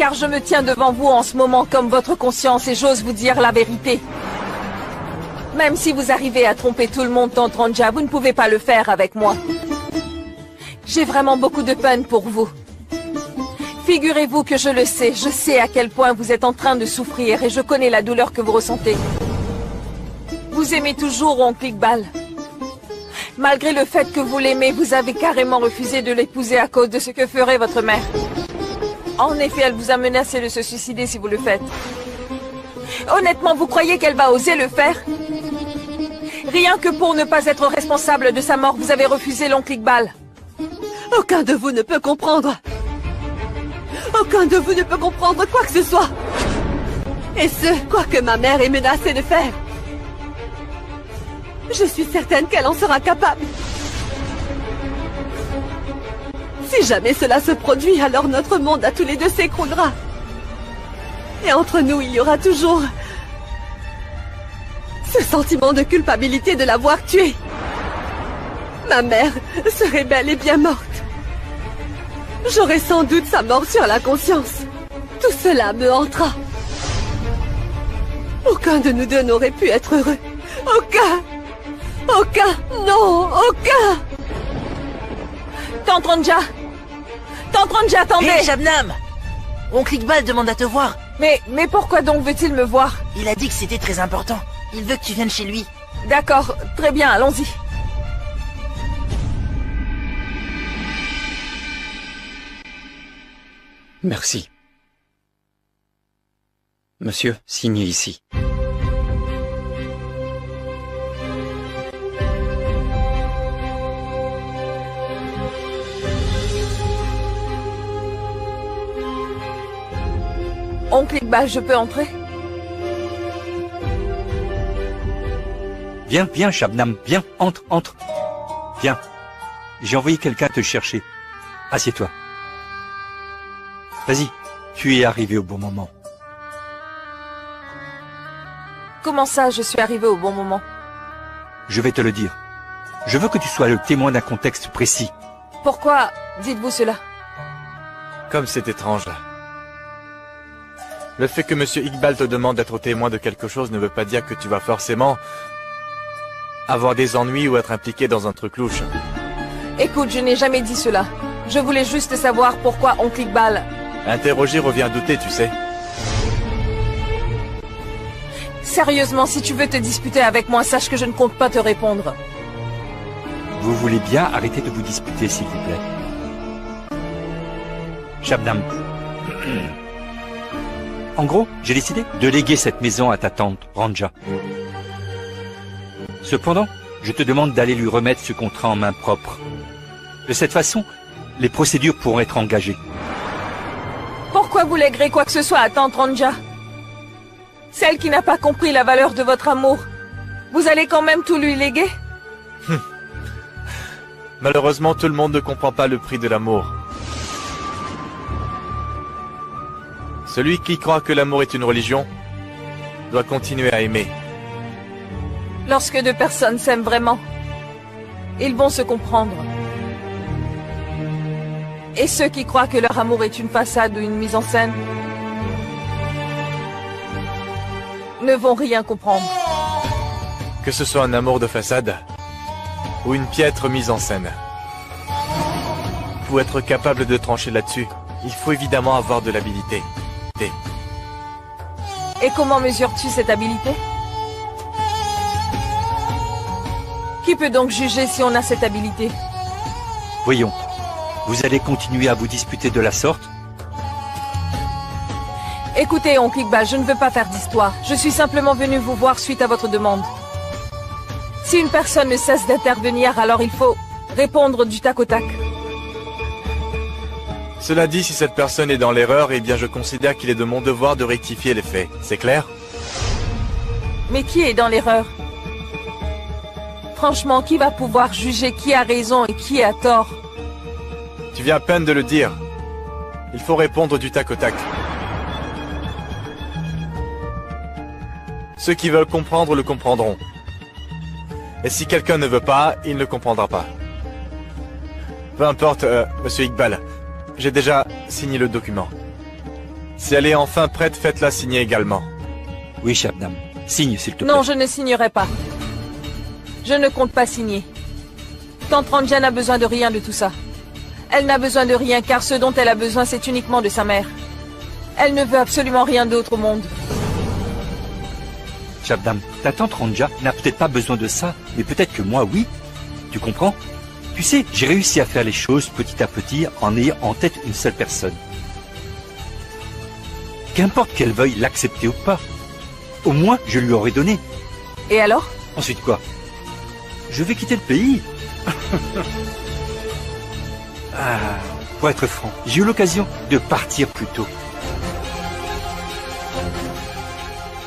car je me tiens devant vous en ce moment comme votre conscience et j'ose vous dire la vérité. Même si vous arrivez à tromper tout le monde, Tante Ranja, vous ne pouvez pas le faire avec moi. J'ai vraiment beaucoup de peine pour vous. Figurez-vous que je le sais, je sais à quel point vous êtes en train de souffrir et je connais la douleur que vous ressentez. Vous aimez toujours Oncle Iqbal. Malgré le fait que vous l'aimez, vous avez carrément refusé de l'épouser à cause de ce que ferait votre mère. En effet, elle vous a menacé de se suicider si vous le faites. Honnêtement, vous croyez qu'elle va oser le faire? Rien que pour ne pas être responsable de sa mort, vous avez refusé l'oncle Iqbal. Aucun de vous ne peut comprendre. Aucun de vous ne peut comprendre quoi que ce soit. Et ce, quoi que ma mère est menacée de faire. Je suis certaine qu'elle en sera capable. Si jamais cela se produit, alors notre monde à tous les deux s'écroulera. Et entre nous, il y aura toujours ce sentiment de culpabilité de l'avoir tuée. Ma mère serait bel et bien morte. J'aurais sans doute sa mort sur la conscience. Tout cela me hantera. Aucun de nous deux n'aurait pu être heureux. Aucun! Aucun! Non! Aucun! Tante Ranja! Tante Ranja, attendez! Hé, Shabnam! Oncle Iqbal demande à te voir. Mais pourquoi donc veut-il me voir? Il a dit que c'était très important. Il veut que tu viennes chez lui. D'accord, très bien, allons-y. Merci. Monsieur, signez ici. Oncle Iqbal, je peux entrer? Viens, viens, Shabnam, viens, entre, entre. Viens. J'ai envoyé quelqu'un te chercher. Assieds-toi. Vas-y, tu es arrivé au bon moment. Comment ça, je suis arrivé au bon moment? Je vais te le dire. Je veux que tu sois le témoin d'un contexte précis. Pourquoi dites-vous cela? Comme c'est étrange là. Le fait que Monsieur Iqbal te demande d'être témoin de quelque chose ne veut pas dire que tu vas forcément avoir des ennuis ou être impliqué dans un truc louche. Écoute, je n'ai jamais dit cela. Je voulais juste savoir pourquoi Oncle Iqbal... Interroger revient à douter, tu sais. Sérieusement, si tu veux te disputer avec moi, sache que je ne compte pas te répondre. Vous voulez bien arrêter de vous disputer, s'il vous plaît. Shabnam. En gros, j'ai décidé de léguer cette maison à ta tante, Ranja. Cependant, je te demande d'aller lui remettre ce contrat en main propre. De cette façon, les procédures pourront être engagées. Pourquoi vous léguerez quoi que ce soit à tante Ranja? Celle qui n'a pas compris la valeur de votre amour. Vous allez quand même tout lui léguer? Malheureusement, tout le monde ne comprend pas le prix de l'amour. Celui qui croit que l'amour est une religion doit continuer à aimer. Lorsque deux personnes s'aiment vraiment, ils vont se comprendre. Et ceux qui croient que leur amour est une façade ou une mise en scène ne vont rien comprendre. Que ce soit un amour de façade ou une piètre mise en scène. Pour être capable de trancher là-dessus, il faut évidemment avoir de l'habilité. Et comment mesures-tu cette habilité? Qui peut donc juger si on a cette habilité? Voyons, vous allez continuer à vous disputer de la sorte? Écoutez, oncle Iqbal, je ne veux pas faire d'histoire. Je suis simplement venu vous voir suite à votre demande. Si une personne ne cesse d'intervenir, alors il faut répondre du tac au tac. Cela dit, si cette personne est dans l'erreur, eh bien je considère qu'il est de mon devoir de rectifier les faits. C'est clair? Mais qui est dans l'erreur? Franchement, qui va pouvoir juger qui a raison et qui a tort? Tu viens à peine de le dire. Il faut répondre du tac au tac. Ceux qui veulent comprendre le comprendront. Et si quelqu'un ne veut pas, il ne comprendra pas. Peu importe, Monsieur Iqbal. J'ai déjà signé le document. Si elle est enfin prête, faites-la signer également. Oui, Shabnam. Signe, s'il te plaît. Non, je ne signerai pas. Je ne compte pas signer. Tante Ranja n'a besoin de rien de tout ça. Elle n'a besoin de rien car ce dont elle a besoin, c'est uniquement de sa mère. Elle ne veut absolument rien d'autre au monde. Shabnam, ta tante Ranja n'a peut-être pas besoin de ça, mais peut-être que moi, oui. Tu comprends? Tu sais, j'ai réussi à faire les choses petit à petit en ayant en tête une seule personne. Qu'importe qu'elle veuille l'accepter ou pas. Au moins, je lui aurais donné. Et alors? Ensuite quoi? Je vais quitter le pays. Pour être franc, j'ai eu l'occasion de partir plus tôt.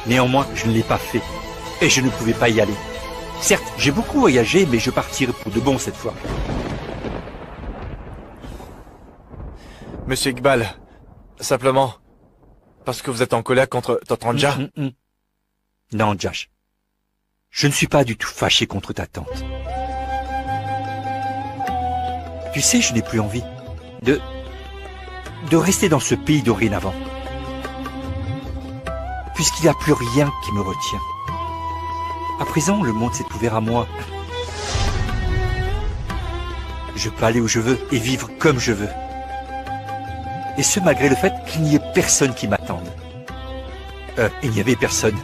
Néanmoins, je ne l'ai pas fait. Et je ne pouvais pas y aller. Certes, j'ai beaucoup voyagé, mais je partirai pour de bon cette fois. Monsieur Iqbal, simplement, parce que vous êtes en colère contre tante Ranja. Non, Josh. Je ne suis pas du tout fâché contre ta tante. Tu sais, je n'ai plus envie de rester dans ce pays dorénavant. Puisqu'il n'y a plus rien qui me retient. À présent, le monde s'est ouvert à moi. Je peux aller où je veux et vivre comme je veux. Et ce, malgré le fait qu'il n'y ait personne qui m'attende. Il n'y avait personne.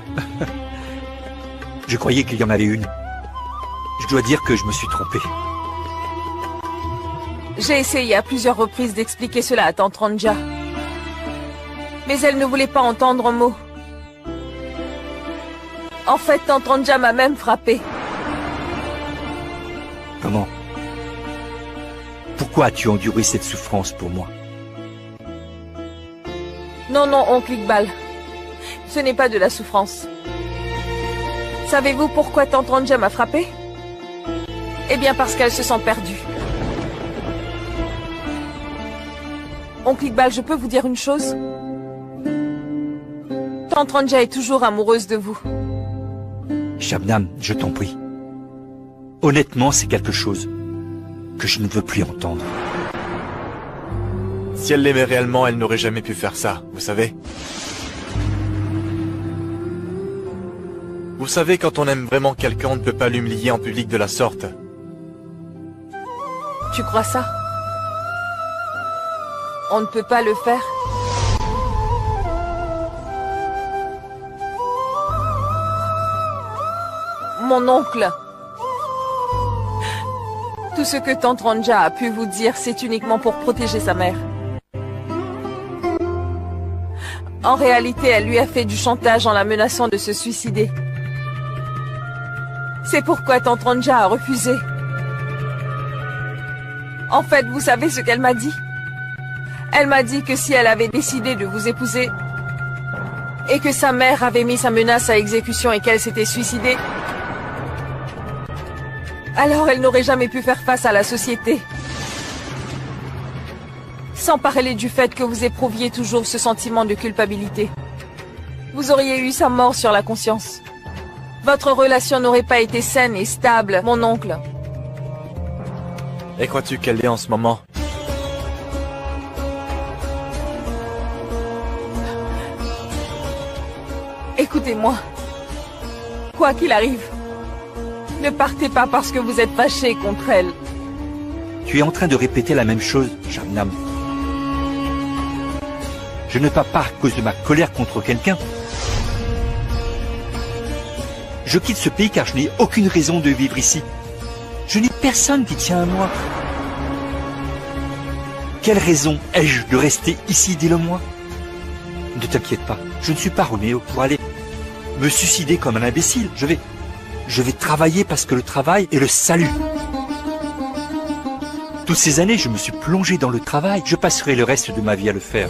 Je croyais qu'il y en avait une. Je dois dire que je me suis trompé. J'ai essayé à plusieurs reprises d'expliquer cela à tante Ranja. Mais elle ne voulait pas entendre un mot. En fait, tante Ranja m'a même frappé. Comment? Pourquoi as-tu enduré cette souffrance pour moi? Non, non, oncle Iqbal. Ce n'est pas de la souffrance. Savez-vous pourquoi tante Ranja m'a frappé? Eh bien parce qu'elle se sent perdue. Oncle Iqbal, je peux vous dire une chose? Tante Ranja est toujours amoureuse de vous. Shabnam, je t'en prie. Honnêtement, c'est quelque chose que je ne veux plus entendre. Si elle l'aimait réellement, elle n'aurait jamais pu faire ça, vous savez. Vous savez, quand on aime vraiment quelqu'un, on ne peut pas l'humilier en public de la sorte. Tu crois ça? On ne peut pas le faire? Mon oncle. Tout ce que tante Ranja a pu vous dire, c'est uniquement pour protéger sa mère. En réalité, elle lui a fait du chantage en la menaçant de se suicider. C'est pourquoi tante Ranja a refusé. En fait, vous savez ce qu'elle m'a dit? Elle m'a dit que si elle avait décidé de vous épouser, et que sa mère avait mis sa menace à exécution et qu'elle s'était suicidée, alors elle n'aurait jamais pu faire face à la société. Sans parler du fait que vous éprouviez toujours ce sentiment de culpabilité. Vous auriez eu sa mort sur la conscience. Votre relation n'aurait pas été saine et stable, mon oncle. Et crois-tu qu'elle est en ce moment? Écoutez-moi. Quoi qu'il arrive, ne partez pas parce que vous êtes fâché contre elle. Tu es en train de répéter la même chose, Shabnam. Je ne pars pas à cause de ma colère contre quelqu'un. Je quitte ce pays car je n'ai aucune raison de vivre ici. Je n'ai personne qui tient à moi. Quelle raison ai-je de rester ici, dis-le-moi? Ne t'inquiète pas, je ne suis pas Roméo pour aller me suicider comme un imbécile. Je vais travailler parce que le travail est le salut. Toutes ces années, je me suis plongé dans le travail. Je passerai le reste de ma vie à le faire.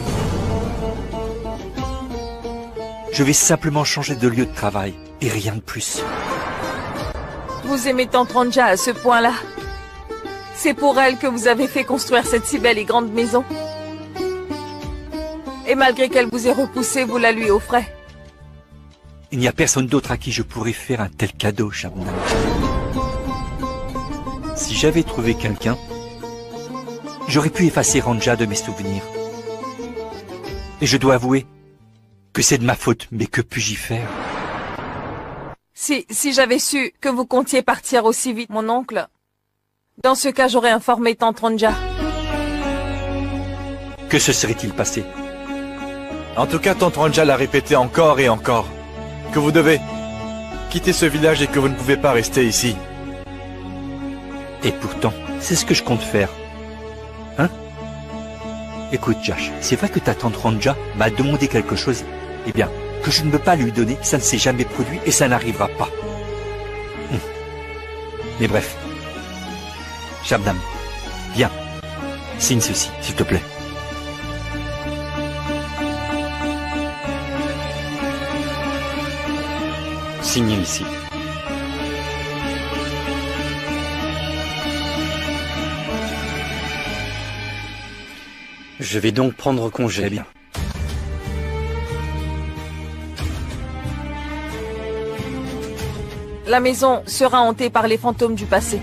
Je vais simplement changer de lieu de travail et rien de plus. Vous aimez tante Ranja à ce point-là? C'est pour elle que vous avez fait construire cette si belle et grande maison. Et malgré qu'elle vous ait repoussé, vous la lui offrez. Il n'y a personne d'autre à qui je pourrais faire un tel cadeau, Shabnam. Si j'avais trouvé quelqu'un, j'aurais pu effacer Ranja de mes souvenirs. Et je dois avouer que c'est de ma faute, mais que puis-je y faire? Si j'avais su que vous comptiez partir aussi vite, mon oncle, dans ce cas, j'aurais informé Tante Ronja. Que se serait-il passé? En tout cas, Tante Ronja l'a répété encore et encore. Que vous devez quitter ce village et que vous ne pouvez pas rester ici. Et pourtant, c'est ce que je compte faire. Hein? Écoute, Josh, c'est vrai que ta tante Ronja m'a demandé quelque chose, eh bien, que je ne peux pas lui donner, ça ne s'est jamais produit et ça n'arrivera pas. Mais bref. Shabnam, viens, signe ceci, s'il te plaît. Signez ici. Je vais donc prendre congé. Très bien. La maison sera hantée par les fantômes du passé.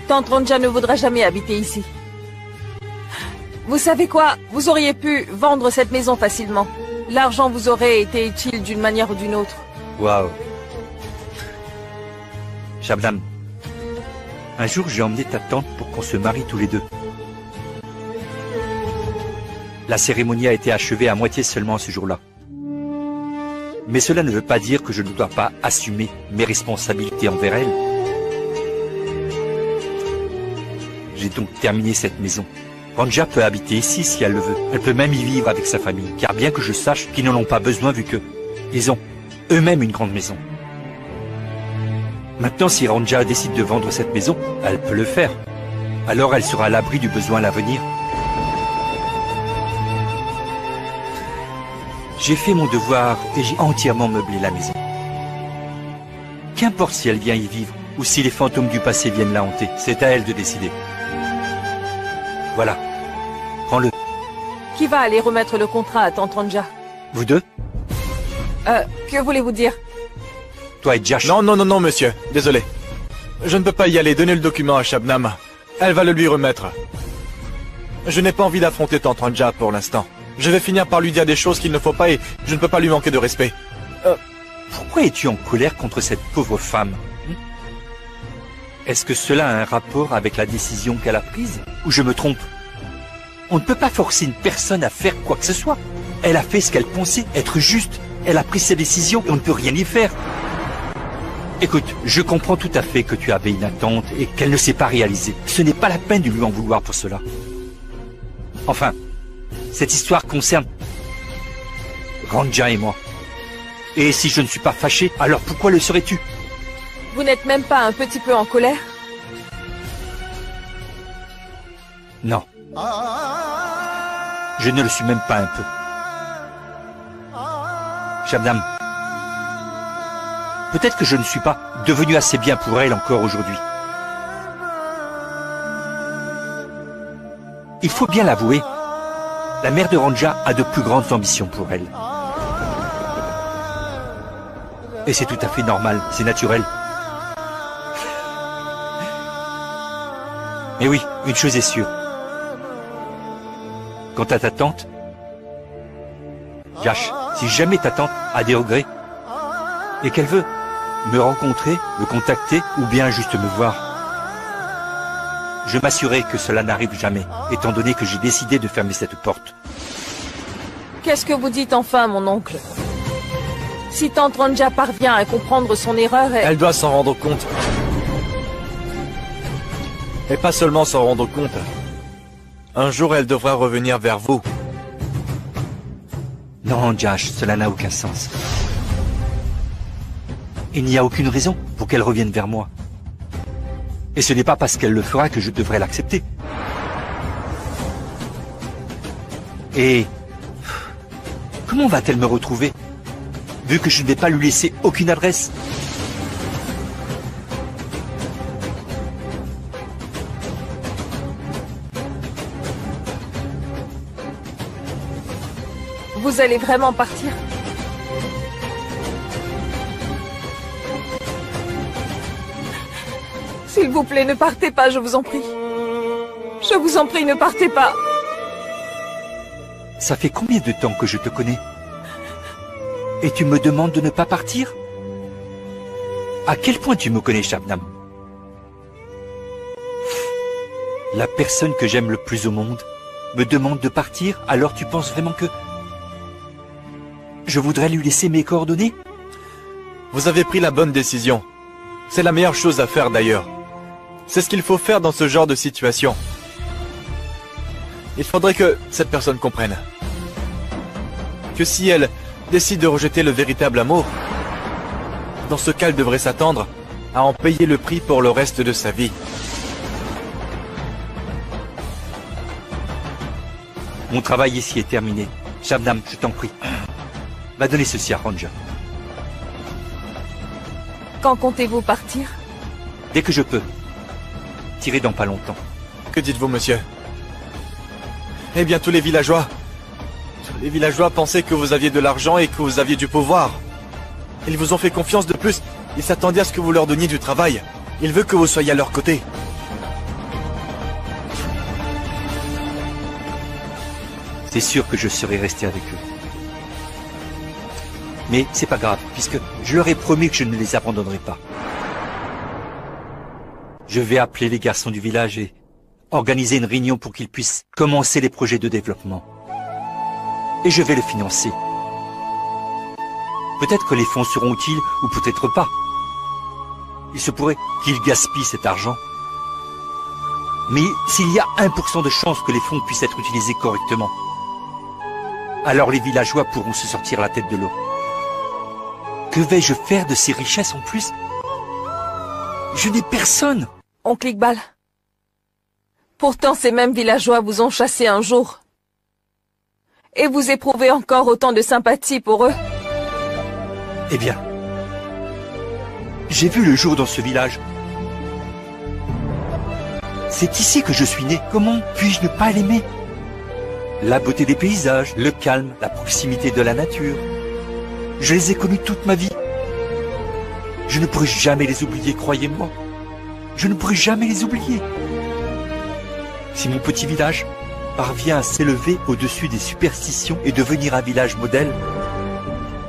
Tante Ronja ne voudra jamais habiter ici. Vous savez quoi? Vous auriez pu vendre cette maison facilement. L'argent vous aurait été utile d'une manière ou d'une autre. Waouh. Shabnam, un jour j'ai emmené ta tante pour qu'on se marie tous les deux. La cérémonie a été achevée à moitié seulement ce jour-là. Mais cela ne veut pas dire que je ne dois pas assumer mes responsabilités envers elle. J'ai donc terminé cette maison. Ronja peut habiter ici si elle le veut. Elle peut même y vivre avec sa famille, car bien que je sache qu'ils n'en ont pas besoin vu que ils ont eux-mêmes une grande maison. Maintenant, si Ronja décide de vendre cette maison, elle peut le faire. Alors elle sera à l'abri du besoin à l'avenir. J'ai fait mon devoir et j'ai entièrement meublé la maison. Qu'importe si elle vient y vivre ou si les fantômes du passé viennent la hanter, c'est à elle de décider. Voilà, prends-le. Qui va aller remettre le contrat à Tante Ronja? Vous deux? Que voulez-vous dire? Toi et Josh? Non, monsieur. Désolé. Je ne peux pas y aller. Donnez le document à Shabnam. Elle va le lui remettre. Je n'ai pas envie d'affronter Tante Ronja pour l'instant. Je vais finir par lui dire des choses qu'il ne faut pas et je ne peux pas lui manquer de respect. Pourquoi es-tu en colère contre cette pauvre femme? Est-ce que cela a un rapport avec la décision qu'elle a prise? Ou je me trompe? On ne peut pas forcer une personne à faire quoi que ce soit. Elle a fait ce qu'elle pensait être juste. Elle a pris ses décisions et on ne peut rien y faire. Écoute, je comprends tout à fait que tu avais une attente et qu'elle ne s'est pas réalisée. Ce n'est pas la peine de lui en vouloir pour cela. Enfin, cette histoire concerne Ronja et moi. Et si je ne suis pas fâché, alors pourquoi le serais-tu? Vous n'êtes même pas un petit peu en colère? Non. Je ne le suis même pas un peu. Shabnam, peut-être que je ne suis pas devenu assez bien pour elle encore aujourd'hui. Il faut bien l'avouer, la mère de Ronja a de plus grandes ambitions pour elle. Et c'est tout à fait normal, c'est naturel. Mais oui, une chose est sûre. Quant à ta tante, Josh, si jamais ta tante a des regrets et qu'elle veut me rencontrer, me contacter ou bien juste me voir, je m'assurerai que cela n'arrive jamais, étant donné que j'ai décidé de fermer cette porte. Qu'est-ce que vous dites enfin, mon oncle? Si Tante Ronja parvient à comprendre son erreur, Elle doit s'en rendre compte. Et pas seulement s'en rendre compte. Un jour, elle devra revenir vers vous. Non, Josh, cela n'a aucun sens. Il n'y a aucune raison pour qu'elle revienne vers moi. Et ce n'est pas parce qu'elle le fera que je devrais l'accepter. Et comment va-t-elle me retrouver, vu que je ne vais pas lui laisser aucune adresse? vous allez vraiment partir? S'il vous plaît, ne partez pas, je vous en prie. Je vous en prie, ne partez pas. Ça fait combien de temps que je te connais? Et tu me demandes de ne pas partir? À quel point tu me connais, Shabnam? La personne que j'aime le plus au monde me demande de partir, alors tu penses vraiment que je voudrais lui laisser mes coordonnées? Vous avez pris la bonne décision. C'est la meilleure chose à faire d'ailleurs. C'est ce qu'il faut faire dans ce genre de situation. Il faudrait que cette personne comprenne que si elle décide de rejeter le véritable amour, dans ce cas, elle devrait s'attendre à en payer le prix pour le reste de sa vie. Mon travail ici est terminé. Shabnam, je t'en prie. Va donner ceci à Ranja. Quand comptez-vous partir? Dès que je peux. Tirez dans pas longtemps. Que dites-vous, monsieur? Eh bien, tous les villageois pensaient que vous aviez de l'argent et que vous aviez du pouvoir. Ils vous ont fait confiance de plus. Ils s'attendaient à ce que vous leur donniez du travail. Ils veulent que vous soyez à leur côté. C'est sûr que je serai resté avec eux. Mais c'est pas grave, puisque je leur ai promis que je ne les abandonnerai pas. Je vais appeler les garçons du village et organiser une réunion pour qu'ils puissent commencer les projets de développement. Et je vais le financer. Peut-être que les fonds seront utiles ou peut-être pas. Il se pourrait qu'ils gaspillent cet argent. Mais s'il y a 1% de chance que les fonds puissent être utilisés correctement, alors les villageois pourront se sortir la tête de l'eau. Que vais-je faire de ces richesses en plus? Je n'ai personne. Oncle Iqbal. Pourtant, ces mêmes villageois vous ont chassé un jour. Et vous éprouvez encore autant de sympathie pour eux. Eh bien, j'ai vu le jour dans ce village. C'est ici que je suis né. Comment puis-je ne pas l'aimer? La beauté des paysages, le calme, la proximité de la nature. Je les ai connus toute ma vie. Je ne pourrai jamais les oublier, croyez-moi. Je ne pourrai jamais les oublier. Si mon petit village parvient à s'élever au-dessus des superstitions et devenir un village modèle,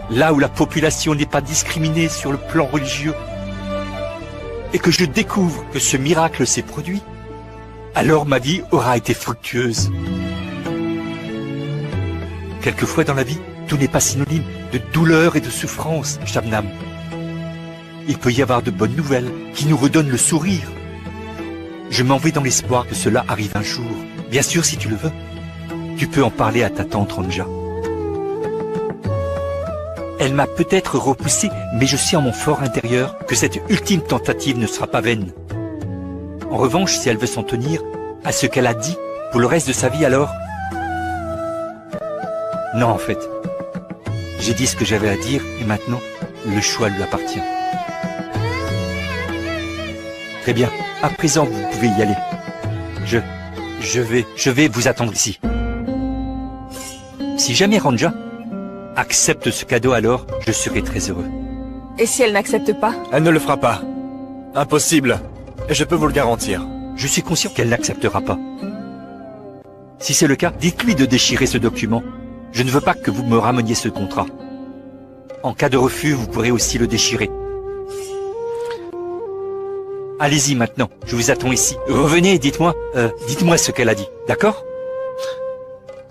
là où la population n'est pas discriminée sur le plan religieux, et que je découvre que ce miracle s'est produit, alors ma vie aura été fructueuse. Quelquefois dans la vie, tout n'est pas synonyme de douleur et de souffrance, Shabnam. Il peut y avoir de bonnes nouvelles qui nous redonnent le sourire. Je m'en vais dans l'espoir que cela arrive un jour. Bien sûr, si tu le veux, tu peux en parler à ta tante Ranja. Elle m'a peut-être repoussé, mais je sais en mon fort intérieur que cette ultime tentative ne sera pas vaine. En revanche, si elle veut s'en tenir à ce qu'elle a dit pour le reste de sa vie, alors... Non, en fait. J'ai dit ce que j'avais à dire et maintenant, le choix lui appartient. Très bien. À présent, vous pouvez y aller. Je vais vous attendre ici. Si jamais Ranja accepte ce cadeau, alors je serai très heureux. Et si elle n'accepte pas? Elle ne le fera pas. Impossible. Et je peux vous le garantir. Je suis conscient qu'elle n'acceptera pas. Si c'est le cas, dites-lui de déchirer ce document. Je ne veux pas que vous me rameniez ce contrat. En cas de refus, vous pourrez aussi le déchirer. Allez-y maintenant, je vous attends ici. Revenez et dites-moi ce qu'elle a dit, d'accord?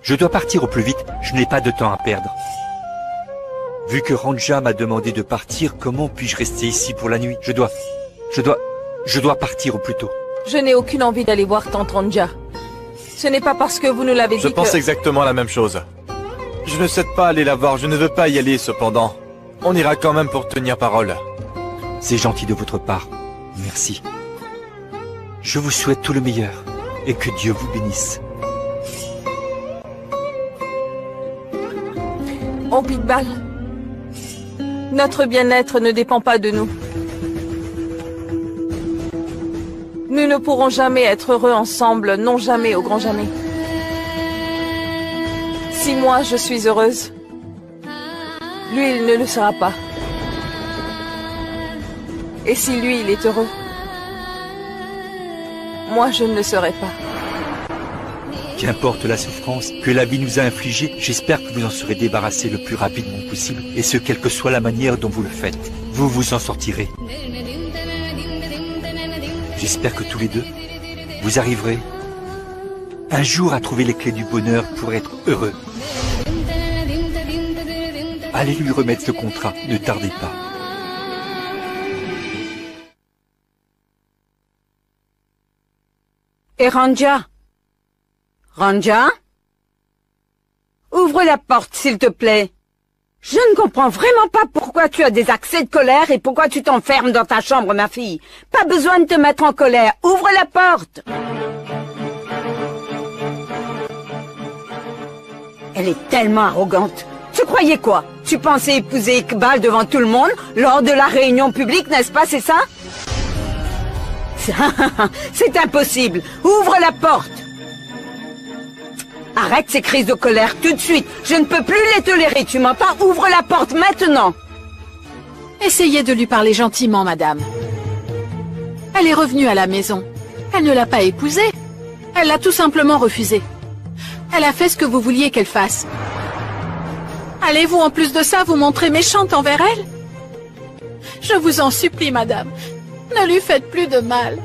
Je dois partir au plus vite, je n'ai pas de temps à perdre. Vu que Ranja m'a demandé de partir, comment puis-je rester ici pour la nuit? Je dois partir au plus tôt. Je n'ai aucune envie d'aller voir tante Ranja. Ce n'est pas parce que vous nous l'avez dit que... Je pense exactement la même chose. Je ne souhaite pas aller la voir, je ne veux pas y aller cependant. On ira quand même pour tenir parole. C'est gentil de votre part. Merci. Je vous souhaite tout le meilleur et que Dieu vous bénisse. Oncle Iqbal, notre bien-être ne dépend pas de nous. Nous ne pourrons jamais être heureux ensemble, non jamais au grand jamais. Si moi je suis heureuse, lui il ne le sera pas. Et si lui il est heureux, moi je ne le serai pas. Qu'importe la souffrance que la vie nous a infligée, j'espère que vous en serez débarrassés le plus rapidement possible, et ce, quelle que soit la manière dont vous le faites. Vous vous en sortirez. J'espère que tous les deux, vous arriverez un jour à trouver les clés du bonheur pour être heureux. Allez lui remettre le contrat, ne tardez pas. Et Ranja? Ranja? Ouvre la porte, s'il te plaît. Je ne comprends vraiment pas pourquoi tu as des accès de colère et pourquoi tu t'enfermes dans ta chambre, ma fille. Pas besoin de te mettre en colère. Ouvre la porte. Elle est tellement arrogante. Tu croyais quoi? Tu pensais épouser Iqbal devant tout le monde lors de la réunion publique, n'est-ce pas, c'est ça? C'est impossible. Ouvre la porte. Arrête ces crises de colère tout de suite. Je ne peux plus les tolérer, tu m'entends? Ouvre la porte maintenant. Essayez de lui parler gentiment, madame. Elle est revenue à la maison. Elle ne l'a pas épousé. Elle l'a tout simplement refusé. Elle a fait ce que vous vouliez qu'elle fasse. Allez-vous en plus de ça vous montrer méchante envers elle? Je vous en supplie, madame. Ne lui faites plus de mal.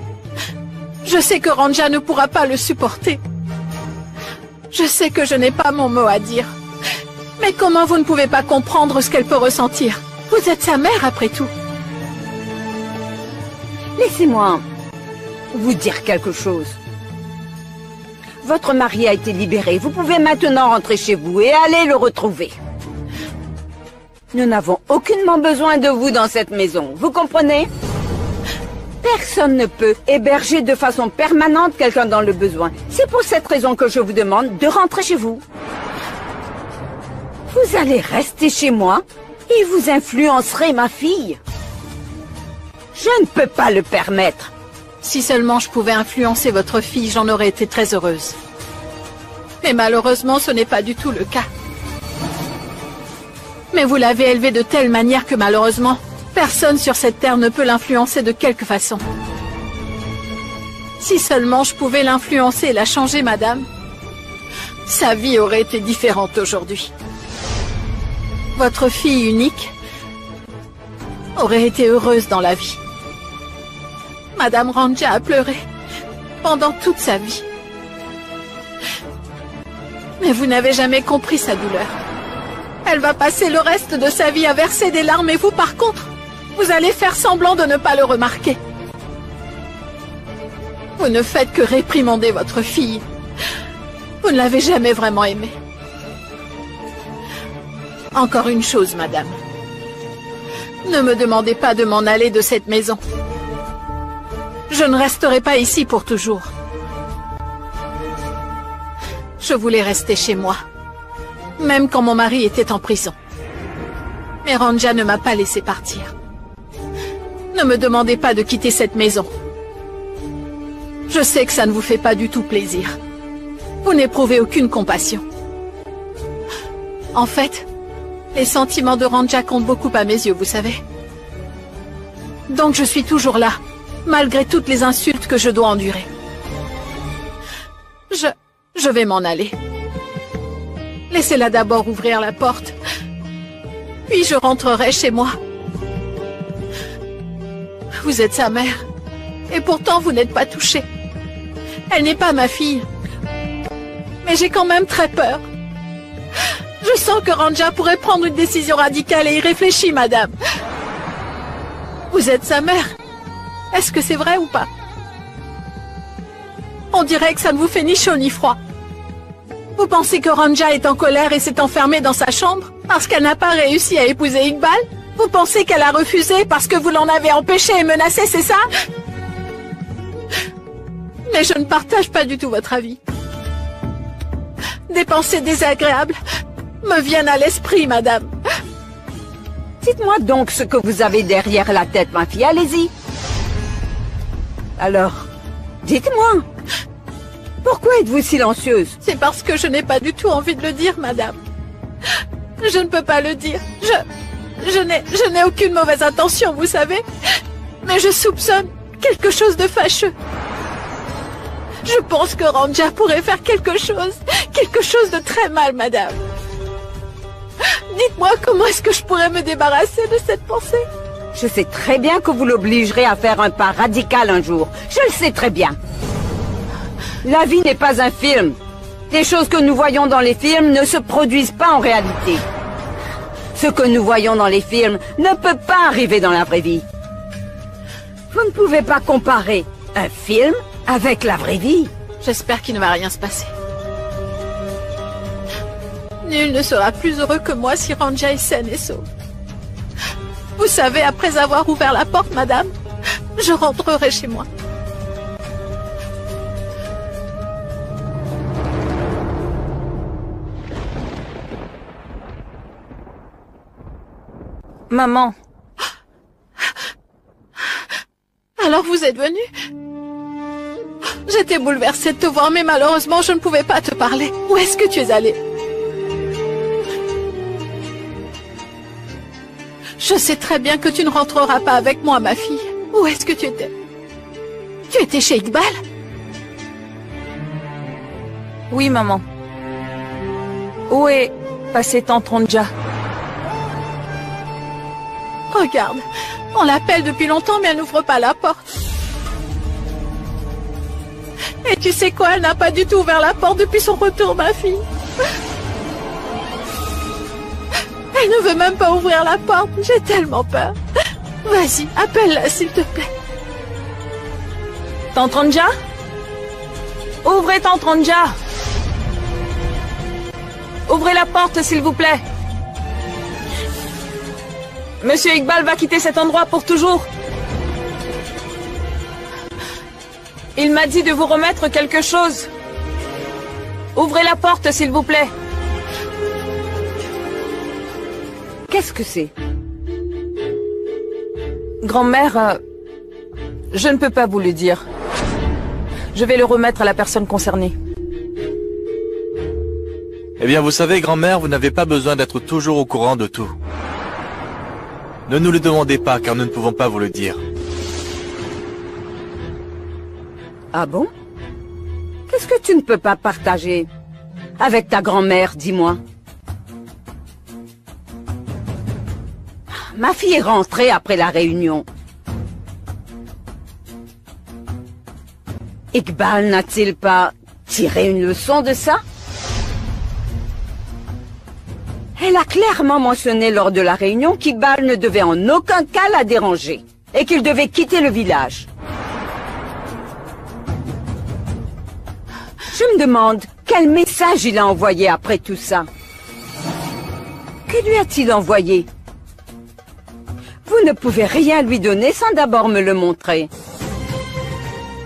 Je sais que Ranja ne pourra pas le supporter. Je sais que je n'ai pas mon mot à dire. Mais comment vous ne pouvez pas comprendre ce qu'elle peut ressentir? Vous êtes sa mère, après tout. Laissez-moi vous dire quelque chose. Votre mari a été libéré. Vous pouvez maintenant rentrer chez vous et aller le retrouver. Nous n'avons aucunement besoin de vous dans cette maison. Vous comprenez? Personne ne peut héberger de façon permanente quelqu'un dans le besoin. C'est pour cette raison que je vous demande de rentrer chez vous. Vous allez rester chez moi et vous influencerez ma fille. Je ne peux pas le permettre. Si seulement je pouvais influencer votre fille, j'en aurais été très heureuse. Mais malheureusement, ce n'est pas du tout le cas. Mais vous l'avez élevée de telle manière que malheureusement, personne sur cette terre ne peut l'influencer de quelque façon. Si seulement je pouvais l'influencer et la changer, madame, sa vie aurait été différente aujourd'hui. Votre fille unique aurait été heureuse dans la vie. Madame Ranja a pleuré pendant toute sa vie. Mais vous n'avez jamais compris sa douleur. Elle va passer le reste de sa vie à verser des larmes et vous, par contre, vous allez faire semblant de ne pas le remarquer. Vous ne faites que réprimander votre fille. Vous ne l'avez jamais vraiment aimée. Encore une chose, madame. Ne me demandez pas de m'en aller de cette maison. Je ne resterai pas ici pour toujours. Je voulais rester chez moi, même quand mon mari était en prison. Mais Ranja ne m'a pas laissé partir. Ne me demandez pas de quitter cette maison. Je sais que ça ne vous fait pas du tout plaisir. Vous n'éprouvez aucune compassion. En fait, les sentiments de Ranja comptent beaucoup à mes yeux, vous savez. Donc je suis toujours là, malgré toutes les insultes que je dois endurer. Je vais m'en aller. Laissez-la d'abord ouvrir la porte, puis je rentrerai chez moi. Vous êtes sa mère, et pourtant vous n'êtes pas touchée. Elle n'est pas ma fille. Mais j'ai quand même très peur. Je sens que Ranja pourrait prendre une décision radicale et y réfléchit, madame. Vous êtes sa mère. Est-ce que c'est vrai ou pas? On dirait que ça ne vous fait ni chaud ni froid. Vous pensez que Ranja est en colère et s'est enfermée dans sa chambre parce qu'elle n'a pas réussi à épouser Iqbal? Vous pensez qu'elle a refusé parce que vous l'en avez empêché et menacé, c'est ça? Mais je ne partage pas du tout votre avis. Des pensées désagréables me viennent à l'esprit, madame. Dites-moi donc ce que vous avez derrière la tête, ma fille, allez-y. Alors, dites-moi. Pourquoi êtes-vous silencieuse? C'est parce que je n'ai pas du tout envie de le dire, madame. Je ne peux pas le dire. Je n'ai aucune mauvaise intention, vous savez. Mais je soupçonne quelque chose de fâcheux. Je pense que Ranja pourrait faire quelque chose de très mal, madame. Dites-moi comment est-ce que je pourrais me débarrasser de cette pensée? Je sais très bien que vous l'obligerez à faire un pas radical un jour. Je le sais très bien. La vie n'est pas un film. Les choses que nous voyons dans les films ne se produisent pas en réalité. Ce que nous voyons dans les films ne peut pas arriver dans la vraie vie. Vous ne pouvez pas comparer un film avec la vraie vie. J'espère qu'il ne va rien se passer. Nul ne sera plus heureux que moi si Ranja est saine et sauve. Vous savez, après avoir ouvert la porte, madame, je rentrerai chez moi. Maman. Alors vous êtes venue? J'étais bouleversée de te voir, mais malheureusement, je ne pouvais pas te parler. Où est-ce que tu es allée? Je sais très bien que tu ne rentreras pas avec moi, ma fille. Où est-ce que tu étais? Tu étais chez Iqbal? Oui, maman. Où est passée tante Ranja? Regarde, on l'appelle depuis longtemps, mais elle n'ouvre pas la porte. Et tu sais quoi, elle n'a pas du tout ouvert la porte depuis son retour, ma fille. Elle ne veut même pas ouvrir la porte, j'ai tellement peur. Vas-y, appelle-la, s'il te plaît. Tante Ranja? Ouvrez, tante Ranja! Ouvrez la porte, s'il vous plaît. Monsieur Iqbal va quitter cet endroit pour toujours. Il m'a dit de vous remettre quelque chose. Ouvrez la porte, s'il vous plaît. Qu'est-ce que c'est? Grand-mère, je ne peux pas vous le dire. Je vais le remettre à la personne concernée. Eh bien, vous savez, grand-mère, vous n'avez pas besoin d'être toujours au courant de tout. Ne nous le demandez pas, car nous ne pouvons pas vous le dire. Ah bon? Qu'est-ce que tu ne peux pas partager avec ta grand-mère, dis-moi? Ma fille est rentrée après la réunion. Iqbal n'a-t-il pas tiré une leçon de ça? Elle a clairement mentionné lors de la réunion qu'Iqbal ne devait en aucun cas la déranger et qu'il devait quitter le village. Je me demande quel message il a envoyé après tout ça. Que lui a-t-il envoyé? Vous ne pouvez rien lui donner sans d'abord me le montrer.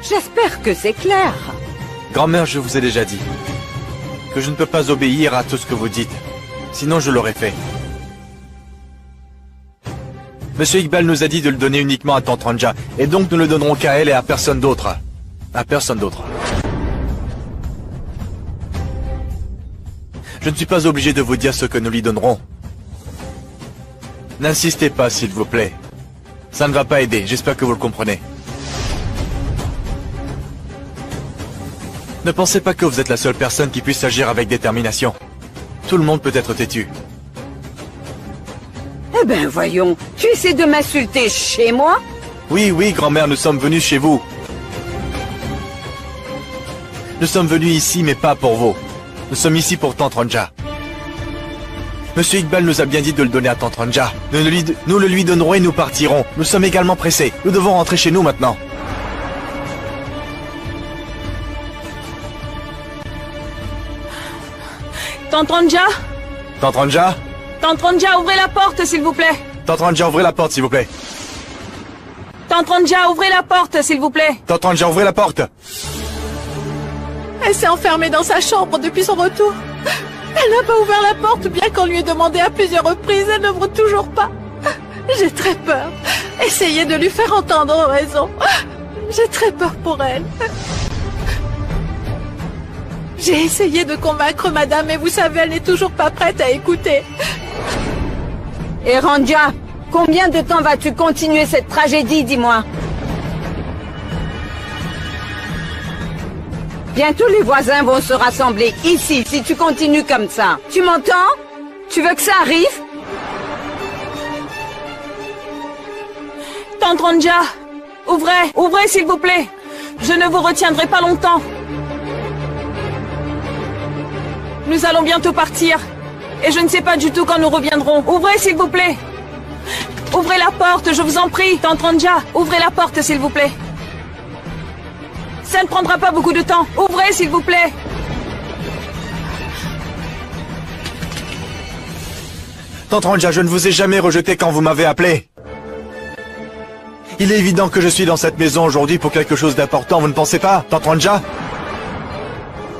J'espère que c'est clair. Grand-mère, je vous ai déjà dit que je ne peux pas obéir à tout ce que vous dites. Sinon, je l'aurais fait. Monsieur Iqbal nous a dit de le donner uniquement à tante Ranja, et donc nous le donnerons qu'à elle et à personne d'autre. À personne d'autre. Je ne suis pas obligé de vous dire ce que nous lui donnerons. N'insistez pas, s'il vous plaît. Ça ne va pas aider, j'espère que vous le comprenez. Ne pensez pas que vous êtes la seule personne qui puisse agir avec détermination. Tout le monde peut être têtu. Eh ben voyons, tu essaies de m'insulter chez moi? Oui, oui, grand-mère, nous sommes venus chez vous. Nous sommes venus ici, mais pas pour vous. Nous sommes ici pour tante Ranja. Monsieur Iqbal nous a bien dit de le donner à tante Ranja. Nous le lui donnerons et nous partirons. Nous sommes également pressés. Nous devons rentrer chez nous maintenant. Tante Ranja? Tante Ranja? Tante Ranja, ouvrez la porte, s'il vous plaît. Tante Ranja, ouvrez la porte, s'il vous plaît. Tante Ranja, ouvrez la porte, s'il vous plaît. Tante Ranja, ouvrez la porte. Elle s'est enfermée dans sa chambre depuis son retour. Elle n'a pas ouvert la porte, bien qu'on lui ait demandé à plusieurs reprises. Elle n'ouvre toujours pas. J'ai très peur. Essayez de lui faire entendre raison. J'ai très peur pour elle. J'ai essayé de convaincre madame, mais vous savez, elle n'est toujours pas prête à écouter. Et Ranja, combien de temps vas-tu continuer cette tragédie, dis-moi? Bientôt les voisins vont se rassembler ici si tu continues comme ça. Tu m'entends? Tu veux que ça arrive? Tante Ranja, ouvrez s'il vous plaît. Je ne vous retiendrai pas longtemps. Nous allons bientôt partir. Et je ne sais pas du tout quand nous reviendrons. Ouvrez s'il vous plaît. Ouvrez la porte, je vous en prie. Tante Ranja, ouvrez la porte s'il vous plaît. Ça ne prendra pas beaucoup de temps. Ouvrez s'il vous plaît. Tante Ranja, je ne vous ai jamais rejeté quand vous m'avez appelé. Il est évident que je suis dans cette maison aujourd'hui pour quelque chose d'important, vous ne pensez pas, Tante Ranja?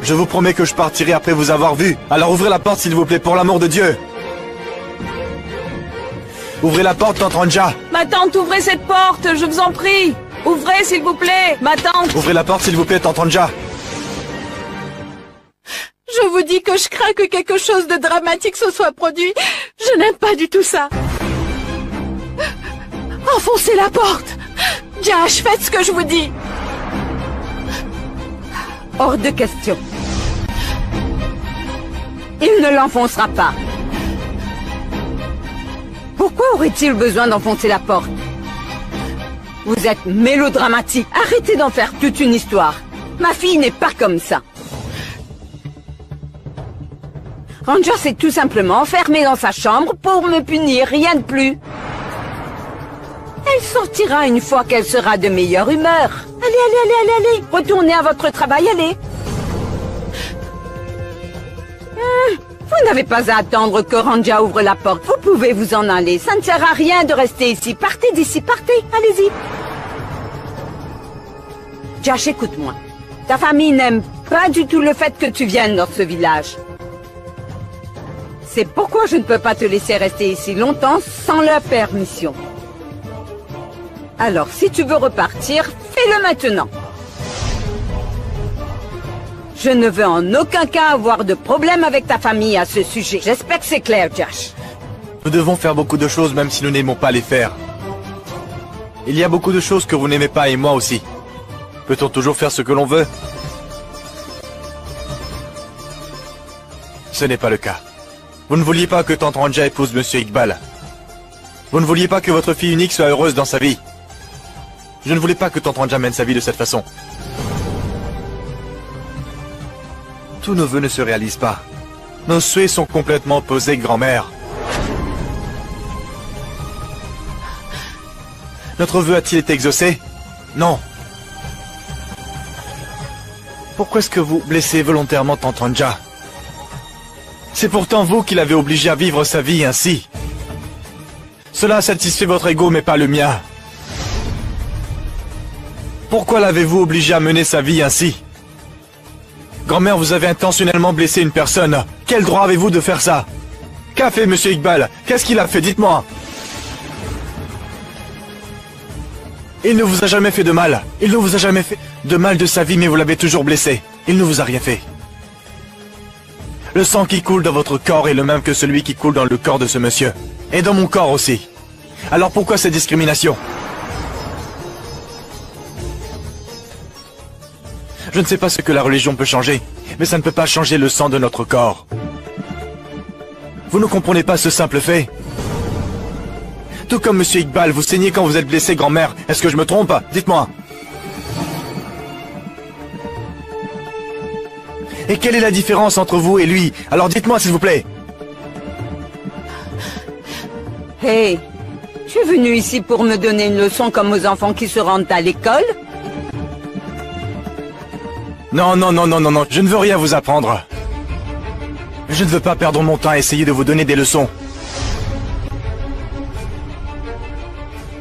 Je vous promets que je partirai après vous avoir vu. Alors ouvrez la porte s'il vous plaît, pour l'amour de Dieu. Ouvrez la porte, Tante Ranja. Ma tante, ouvrez cette porte, je vous en prie. Ouvrez s'il vous plaît, ma tante. Ouvrez la porte s'il vous plaît, Tante Ranja. Je vous dis que je crains que quelque chose de dramatique se soit produit. Je n'aime pas du tout ça. Enfoncez la porte. Josh, faites ce que je vous dis. Hors de question. Il ne l'enfoncera pas. Pourquoi aurait-il besoin d'enfoncer la porte? Vous êtes mélodramatique. Arrêtez d'en faire toute une histoire. Ma fille n'est pas comme ça. Ranja s'est tout simplement enfermée dans sa chambre pour me punir, rien de plus. Elle sortira une fois qu'elle sera de meilleure humeur. Allez. Retournez à votre travail, allez. Vous n'avez pas à attendre que Ranja ouvre la porte. Vous pouvez vous en aller. Ça ne sert à rien de rester ici. Partez d'ici, partez. Allez-y. Josh, écoute-moi. Ta famille n'aime pas du tout le fait que tu viennes dans ce village. C'est pourquoi je ne peux pas te laisser rester ici longtemps sans leur permission. Alors, si tu veux repartir, fais-le maintenant. Je ne veux en aucun cas avoir de problème avec ta famille à ce sujet. J'espère que c'est clair, Josh. Nous devons faire beaucoup de choses même si nous n'aimons pas les faire. Il y a beaucoup de choses que vous n'aimez pas et moi aussi. Peut-on toujours faire ce que l'on veut? Ce n'est pas le cas. Vous ne vouliez pas que Tante Ranja épouse Monsieur Iqbal. Vous ne vouliez pas que votre fille unique soit heureuse dans sa vie. Je ne voulais pas que Tante Ranja mène sa vie de cette façon. Tous nos vœux ne se réalisent pas. Nos souhaits sont complètement opposés, grand-mère. Notre vœu a-t-il été exaucé? Non. Pourquoi est-ce que vous blessez volontairement Tante Ranja? C'est pourtant vous qui l'avez obligée à vivre sa vie ainsi. Cela a satisfait votre ego mais pas le mien. Pourquoi l'avez-vous obligée à mener sa vie ainsi? Grand-mère, vous avez intentionnellement blessé une personne. Quel droit avez-vous de faire ça? Qu'a fait Monsieur Iqbal? Qu'est-ce qu'il a fait? Dites-moi. Il ne vous a jamais fait de mal. Il ne vous a jamais fait de mal de sa vie, mais vous l'avez toujours blessé. Il ne vous a rien fait. Le sang qui coule dans votre corps est le même que celui qui coule dans le corps de ce monsieur. Et dans mon corps aussi. Alors pourquoi cette discrimination? Je ne sais pas ce que la religion peut changer, mais ça ne peut pas changer le sang de notre corps. Vous ne comprenez pas ce simple fait? Tout comme Monsieur Iqbal, vous saignez quand vous êtes blessé, grand-mère. Est-ce que je me trompe? Dites-moi. Et quelle est la différence entre vous et lui? Alors dites-moi, s'il vous plaît. Hey, tu es venu ici pour me donner une leçon comme aux enfants qui se rendent à l'école? Non, je ne veux rien vous apprendre. Je ne veux pas perdre mon temps à essayer de vous donner des leçons.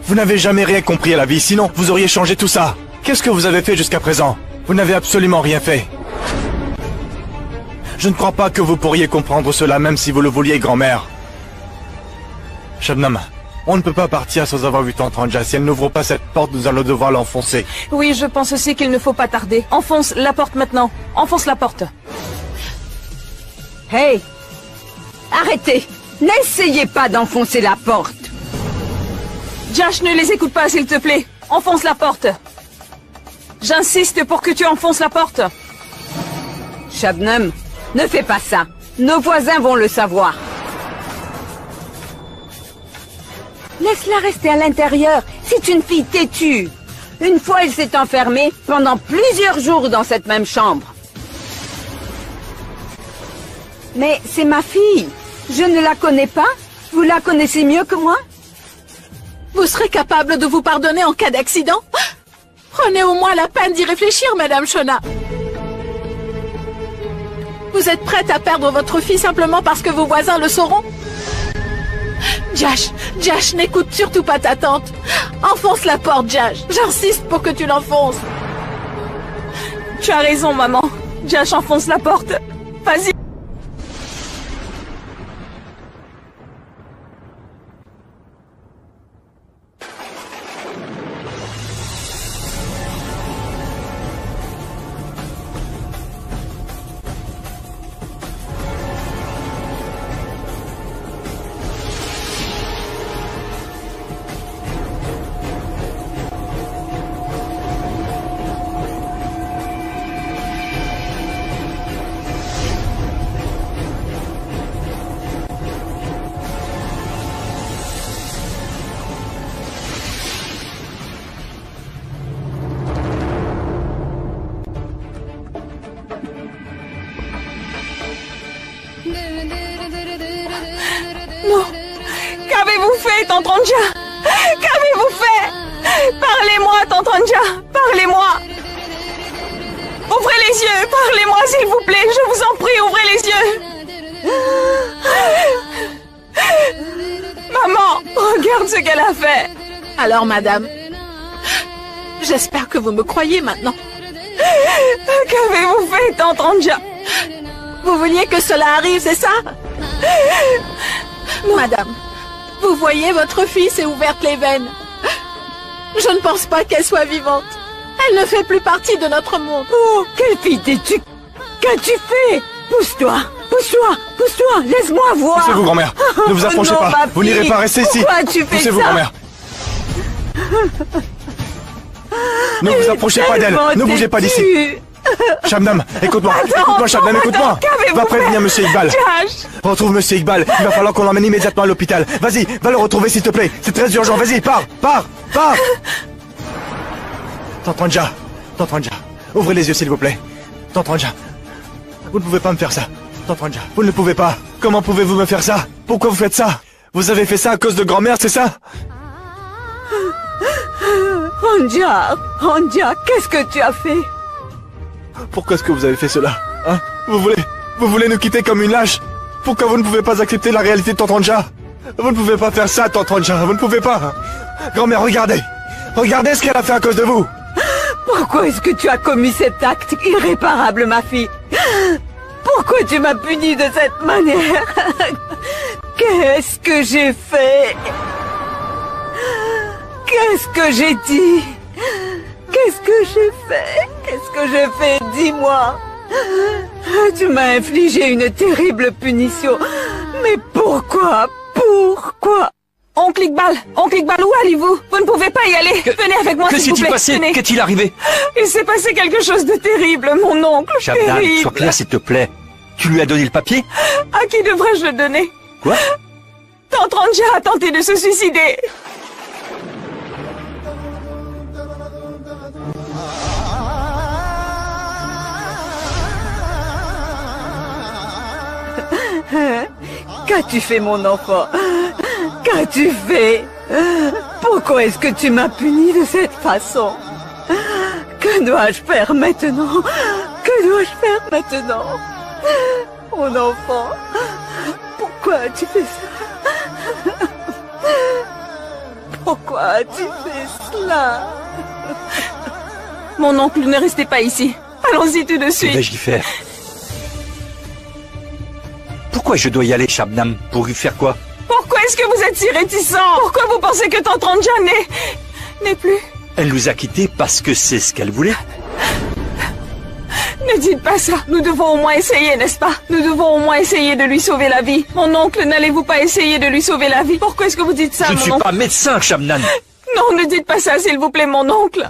Vous n'avez jamais rien compris à la vie, sinon vous auriez changé tout ça. Qu'est-ce que vous avez fait jusqu'à présent? Vous n'avez absolument rien fait. Je ne crois pas que vous pourriez comprendre cela même si vous le vouliez, grand-mère. Shabnam, on ne peut pas partir sans avoir vu Tante Ranja. Si elle n'ouvre pas cette porte, nous allons devoir l'enfoncer. Oui, je pense aussi qu'il ne faut pas tarder. Enfonce la porte maintenant. Enfonce la porte. Hey! Arrêtez! N'essayez pas d'enfoncer la porte! Josh, ne les écoute pas, s'il te plaît. Enfonce la porte. J'insiste pour que tu enfonces la porte. Shabnam, ne fais pas ça. Nos voisins vont le savoir. Laisse-la rester à l'intérieur. C'est une fille têtue. Une fois, elle s'est enfermée pendant plusieurs jours dans cette même chambre. Mais c'est ma fille. Je ne la connais pas. Vous la connaissez mieux que moi? Vous serez capable de vous pardonner en cas d'accident? Prenez au moins la peine d'y réfléchir, Madame Shona. Vous êtes prête à perdre votre fille simplement parce que vos voisins le sauront? Josh, n'écoute surtout pas ta tante. Enfonce la porte, Josh. J'insiste pour que tu l'enfonces. Tu as raison, maman. Josh, enfonce la porte. Vas-y. Non. Qu'avez-vous fait, Tante Ranja? Qu'avez-vous fait? Parlez-moi, Tante Ranja. Parlez-moi. Ouvrez les yeux. Parlez-moi, s'il vous plaît. Je vous en prie, ouvrez les yeux. Maman, regarde ce qu'elle a fait. Alors, madame, j'espère que vous me croyez maintenant. Qu'avez-vous fait, Tante Ranja? Vous vouliez que cela arrive, c'est ça? Madame, vous voyez, votre fille s'est ouverte les veines. Je ne pense pas qu'elle soit vivante. Elle ne fait plus partie de notre monde. Oh, quelle fille t'es-tu? Qu'as-tu fait? Pousse-toi, pousse-toi, pousse-toi, laisse-moi voir. Poussez-vous, grand-mère. Ne vous approchez Non, pas. ma Vous n'irez fille. pas rester ici. Pourquoi tu fais Poussez-vous, ça? grand-mère. Ne vous approchez pas d'elle. Ne bougez pas d'ici. Shabnam, écoute-moi. Écoute-moi, Shabnam, écoute-moi. Va prévenir Monsieur Iqbal. Retrouve Monsieur Iqbal. Il va falloir qu'on l'emmène immédiatement à l'hôpital. Vas-y, va le retrouver, s'il te plaît. C'est très urgent. Vas-y, pars. Tante Ranja. Ouvrez les yeux, s'il vous plaît. Tante Ranja. Vous ne pouvez pas me faire ça. Tante Ranja, vous ne pouvez pas. Comment pouvez-vous me faire ça? Pourquoi vous faites ça? Vous avez fait ça à cause de grand-mère, c'est ça? Ranja, qu'est-ce que tu as fait? Pourquoi est-ce que vous avez fait cela? Hein? Vous voulez nous quitter comme une lâche? Pourquoi vous ne pouvez pas accepter la réalité de Tante Ranja? Vous ne pouvez pas faire ça, Tante Ranja. Vous ne pouvez pas. Grand-mère, regardez. Regardez ce qu'elle a fait à cause de vous. Pourquoi est-ce que tu as commis cet acte irréparable, ma fille? Pourquoi tu m'as punie de cette manière? Qu'est-ce que j'ai fait? Qu'est-ce que j'ai dit? Qu'est-ce que j'ai fait? Qu'est-ce que j'ai fait? Dis-moi. Tu m'as infligé une terrible punition. Mais pourquoi? Pourquoi? Oncle Iqbal, où allez-vous? Vous ne pouvez pas y aller. Venez avec moi, Que s'il vous s'est-il plaît. passé? Venez. Qu'est-il arrivé? Il s'est passé quelque chose de terrible, mon oncle. Shabnam, Terrible. sois clair, s'il te plaît. Tu lui as donné le papier? À qui devrais-je le donner? Quoi? Tante Ranja a tenté de se suicider. Qu'as-tu fait, mon enfant? Qu'as-tu fait? Pourquoi est-ce que tu m'as puni de cette façon? Que dois-je faire maintenant? Que dois-je faire maintenant? Mon enfant, pourquoi as-tu fait ça? Pourquoi as-tu fait cela? Mon oncle, ne restez pas ici. Allons-y tout de Que suite. vais-je y faire? Pourquoi je dois y aller, Shabnam? Pour y faire quoi? Pourquoi est-ce que vous êtes si réticent? Pourquoi vous pensez que Tante Ranja n'est plus? Elle nous a quittés parce que c'est ce qu'elle voulait. Ne dites pas ça. Nous devons au moins essayer, n'est-ce pas? Nous devons au moins essayer de lui sauver la vie. Mon oncle, n'allez-vous pas essayer de lui sauver la vie? Pourquoi est-ce que vous dites ça, Je ne mon suis oncle? pas médecin, Shabnam. Non, ne dites pas ça, s'il vous plaît, mon oncle.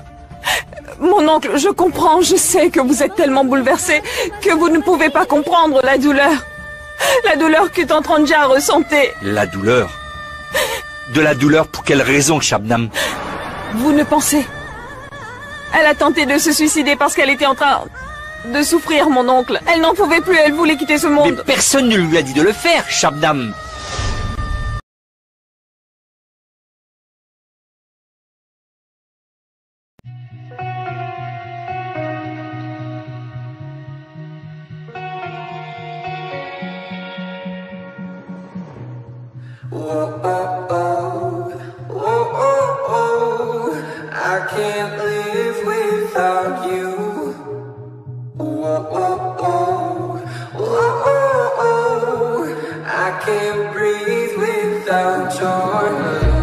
Mon oncle, je comprends, je sais que vous êtes tellement bouleversé que vous ne pouvez pas comprendre la douleur. La douleur que Tante Ranja ressentait. La douleur? De la douleur pour quelle raison, Shabnam? Vous ne pensez? Elle a tenté de se suicider parce qu'elle était en train de souffrir, mon oncle. Elle n'en pouvait plus, elle voulait quitter ce monde. Mais personne ne lui a dit de le faire, Shabnam. I can't live without you. I can't breathe without your love.